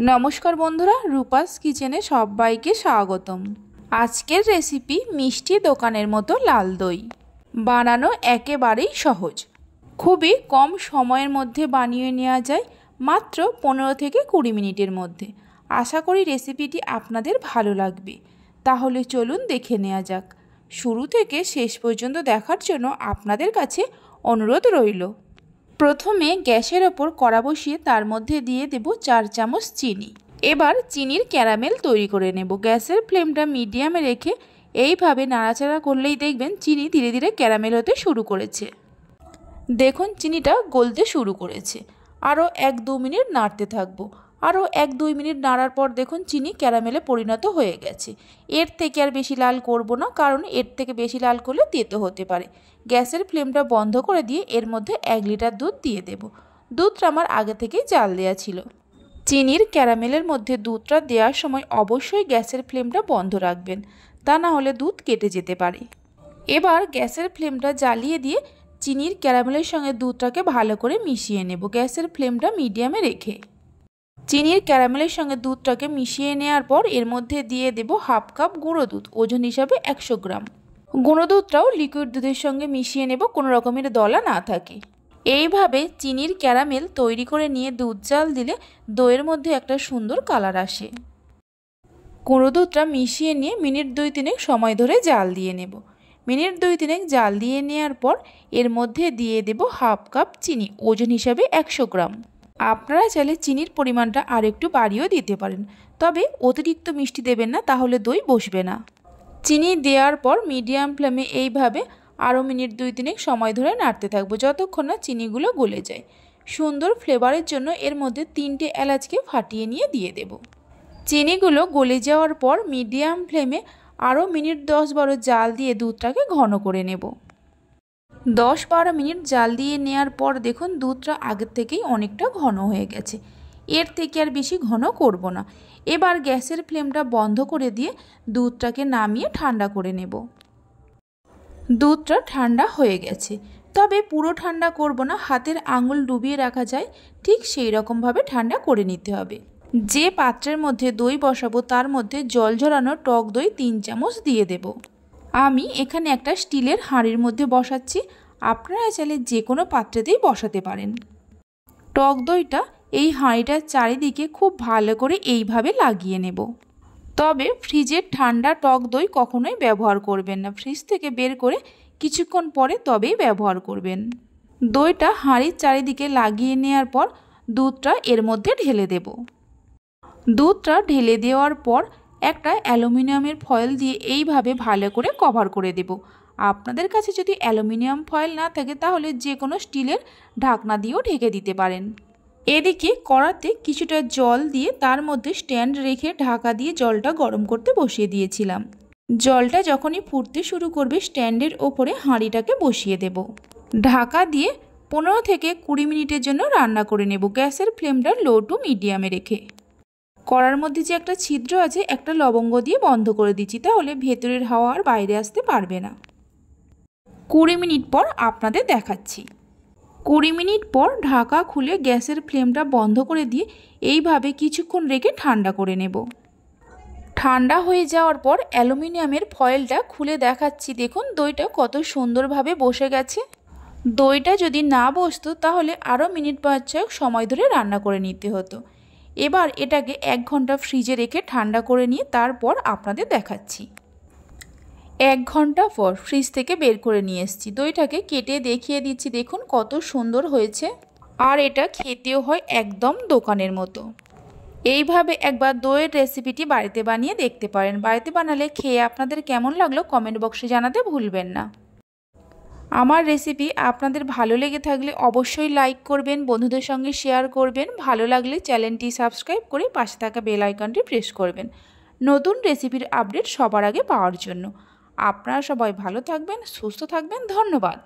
नमस्कार बंधुरा रूपास किचेने सबाइके स्वागतम। आजकेर रेसिपि मिष्टि दोकानेर मतो लाल दई बानानो एकेबारेई सहज, खूबই कम समयेर मध्य बानिये नेওয়া যায় मात्र 15 থেকে 20 मिनिटेर मध्य। आशा करी रेसिपिटी आपनादेर भालो लागबे। ताहले चलुन देखे नेওয়া যাক। शुरू থেকে शेष पर्यन्त देखार जोन्नो आपनादेर काछे अनुरोध रइल। प्रथमे गैसेर ओपर कड़ा बसिए तार मध्य दिए देब 4 चामच चीनी। एबार चीनिर क्यारामेल तैरी करे नेब। गैसेर फ्लेमटा मिडियामे रेखे এইভাবে নাড়াচাড়া করলেই দেখবেন চিনি ধীরে ধীরে ক্যারামেল হতে শুরু করেছে। দেখুন চিনিটা গলতে শুরু করেছে। আরও 1-2 মিনিট নাড়তে থাকবো। আরও 1-2 মিনিট নাড়ার পর দেখুন চিনি ক্যারামেলে পরিণত হয়ে গেছে। এর থেকে আর বেশি লাল করব না, কারণ এর থেকে বেশি লাল করলে তেতো হতে পারে। গ্যাসের ফ্লেমটা বন্ধ করে দিয়ে এর মধ্যে 1 লিটার দুধ দিয়ে দেব। দুধটা আমার আগে থেকেই জাল দেওয়া ছিল। চিনির ক্যারামেলের মধ্যে দুধটা দেওয়ার সময় অবশ্যই গ্যাসের ফ্লেমটা বন্ধ রাখবেন, তা না হলে দুধ কেটে যেতে পারে। এবার গ্যাসের ফ্লেমটা জ্বালিয়ে দিয়ে চিনির ক্যারামেলের সঙ্গে দুধটাকে ভালো করে মিশিয়ে নেব গ্যাসের ফ্লেমটা মিডিয়ামে রেখে। চিনির ক্যারামেলের সঙ্গে দুধটাকে মিশিয়ে নেওয়ার পর এর মধ্যে দিয়ে দেব হাফ কাপ গুঁড়ো দুধ, ওজন হিসাবে 100 গ্রাম। গুঁড়ো দুধটাও লিকুইড দুধের সঙ্গে মিশিয়ে নেব, কোনো রকমের দলা না থাকে। এইভাবে চিনির ক্যারামেল তৈরি করে নিয়ে দুধ জাল দিলে দইয়ের মধ্যে একটা সুন্দর কালার আসে। গুঁড়ো দুধটা মিশিয়ে নিয়ে মিনিট 2-3 সময় ধরে জাল দিয়ে নেব। মিনিট 2-3 জাল দিয়ে নেওয়ার পর এর মধ্যে দিয়ে দেব হাফ কাপ চিনি, ওজন হিসাবে 100 গ্রাম। আপনারা চাইলে চিনির পরিমাণটা আর একটু বাড়িয়েও দিতে পারেন, তবে অতিরিক্ত মিষ্টি দেবেন না, তাহলে দই বসবে না। চিনি দেওয়ার পর মিডিয়াম ফ্লেমে এইভাবে আরও মিনিট 2-3 সময় ধরে নাড়তে থাকবো যতক্ষণ না চিনিগুলো গলে যায়। সুন্দর ফ্লেভারের জন্য এর মধ্যে 3টে এলাচকে ফাটিয়ে নিয়ে দিয়ে দেব। চিনিগুলো গলে যাওয়ার পর মিডিয়াম ফ্লেমে আরও মিনিট 10-12 জাল দিয়ে দুধটাকে ঘন করে নেব। 10-12 মিনিট জাল দিয়ে নেওয়ার পর দেখুন দুধটা আগের থেকেই অনেকটা ঘন হয়ে গেছে। এর থেকে আর বেশি ঘন করব না। এবার গ্যাসের ফ্লেমটা বন্ধ করে দিয়ে দুধটাকে নামিয়ে ঠান্ডা করে নেব। দুধটা ঠান্ডা হয়ে গেছে, তবে পুরো ঠান্ডা করব না, হাতের আঙুল ডুবিয়ে রাখা যায় ঠিক সেই রকমভাবে ঠান্ডা করে নিতে হবে। যে পাত্রের মধ্যে দই বসাবো তার মধ্যে জল ঝরানো টক দই 3 চামচ দিয়ে দেব। আমি এখানে একটা স্টিলের হাঁড়ির মধ্যে বসাচ্ছি, আপনারা চাইলে যে কোনো পাত্রেতেই বসাতে পারেন। টক দইটা এই হাঁড়িটার চারিদিকে খুব ভালো করে এইভাবে লাগিয়ে নেব। তবে ফ্রিজের ঠান্ডা টক দই কখনোই ব্যবহার করবেন না, ফ্রিজ থেকে বের করে কিছুক্ষণ পরে তবেই ব্যবহার করবেন। দইটা হাঁড়ির চারিদিকে লাগিয়ে নেওয়ার পর দুধটা এর মধ্যে ঢেলে দেব। দুধটা ঢেলে দেওয়ার পর একটা অ্যালুমিনিয়ামের ফয়েল দিয়ে এইভাবে ভালো করে কভার করে দেব। আপনাদের কাছে যদি অ্যালুমিনিয়াম ফয়েল না থাকে তাহলে যে কোনো স্টিলের ঢাকনা দিয়েও ঢেকে দিতে পারেন। এদিকে কড়াতে কিছুটা জল দিয়ে তার মধ্যে স্ট্যান্ড রেখে ঢাকা দিয়ে জলটা গরম করতে বসিয়ে দিয়েছিলাম। জলটা যখনই ফুটতে শুরু করবে স্ট্যান্ডের ওপরে হাঁড়িটাকে বসিয়ে দেব। ঢাকা দিয়ে 15 থেকে 20 মিনিটের জন্য রান্না করে নেব গ্যাসের ফ্লেমটা লো টু মিডিয়ামে রেখে। কড়ার মধ্যে যে একটা ছিদ্র আছে একটা লবঙ্গ দিয়ে বন্ধ করে দিচ্ছি, তাহলে ভেতরের হাওয়া আর বাইরে আসতে পারবে না। 20 মিনিট পর আপনাদের দেখাচ্ছি। 20 মিনিট পর ঢাকা খুলে গ্যাসের ফ্লেমটা বন্ধ করে দিয়ে এইভাবে কিছুক্ষণ রেখে ঠান্ডা করে নেব। ঠান্ডা হয়ে যাওয়ার পর অ্যালুমিনিয়ামের ফয়েলটা খুলে দেখাচ্ছি, দেখুন দইটা কত সুন্দরভাবে বসে গেছে। দইটা যদি না বসতো তাহলে আরও মিনিট 5 সময় ধরে রান্না করে নিতে হতো। এবার এটাকে 1 ঘন্টা ফ্রিজে রেখে ঠান্ডা করে নিয়ে তারপর আপনাদের দেখাচ্ছি। 1 ঘন্টা পর ফ্রিজ থেকে বের করে নিয়ে এসেছি। দইটাকে কেটে দেখিয়ে দিচ্ছি, দেখুন কত সুন্দর হয়েছে। আর এটা খেতেও হয় একদম দোকানের মতো। এইভাবে একবার দইয়ের রেসিপিটি বাড়িতে বানিয়ে দেখতে পারেন। বাড়িতে বানালে খেয়ে আপনাদের কেমন লাগলো কমেন্ট বক্সে জানাতে ভুলবেন না। আমার রেসিপি আপনাদের ভালো লেগে থাকলে অবশ্যই লাইক করবেন, বন্ধুদের সঙ্গে শেয়ার করবেন। ভালো লাগলে চ্যানেলটি সাবস্ক্রাইব করে পাশে থাকা বেল আইকনটি প্রেস করবেন নতুন রেসিপির আপডেট সবার আগে পাওয়ার জন্য। আপনারা সবাই ভালো থাকবেন, সুস্থ থাকবেন। ধন্যবাদ।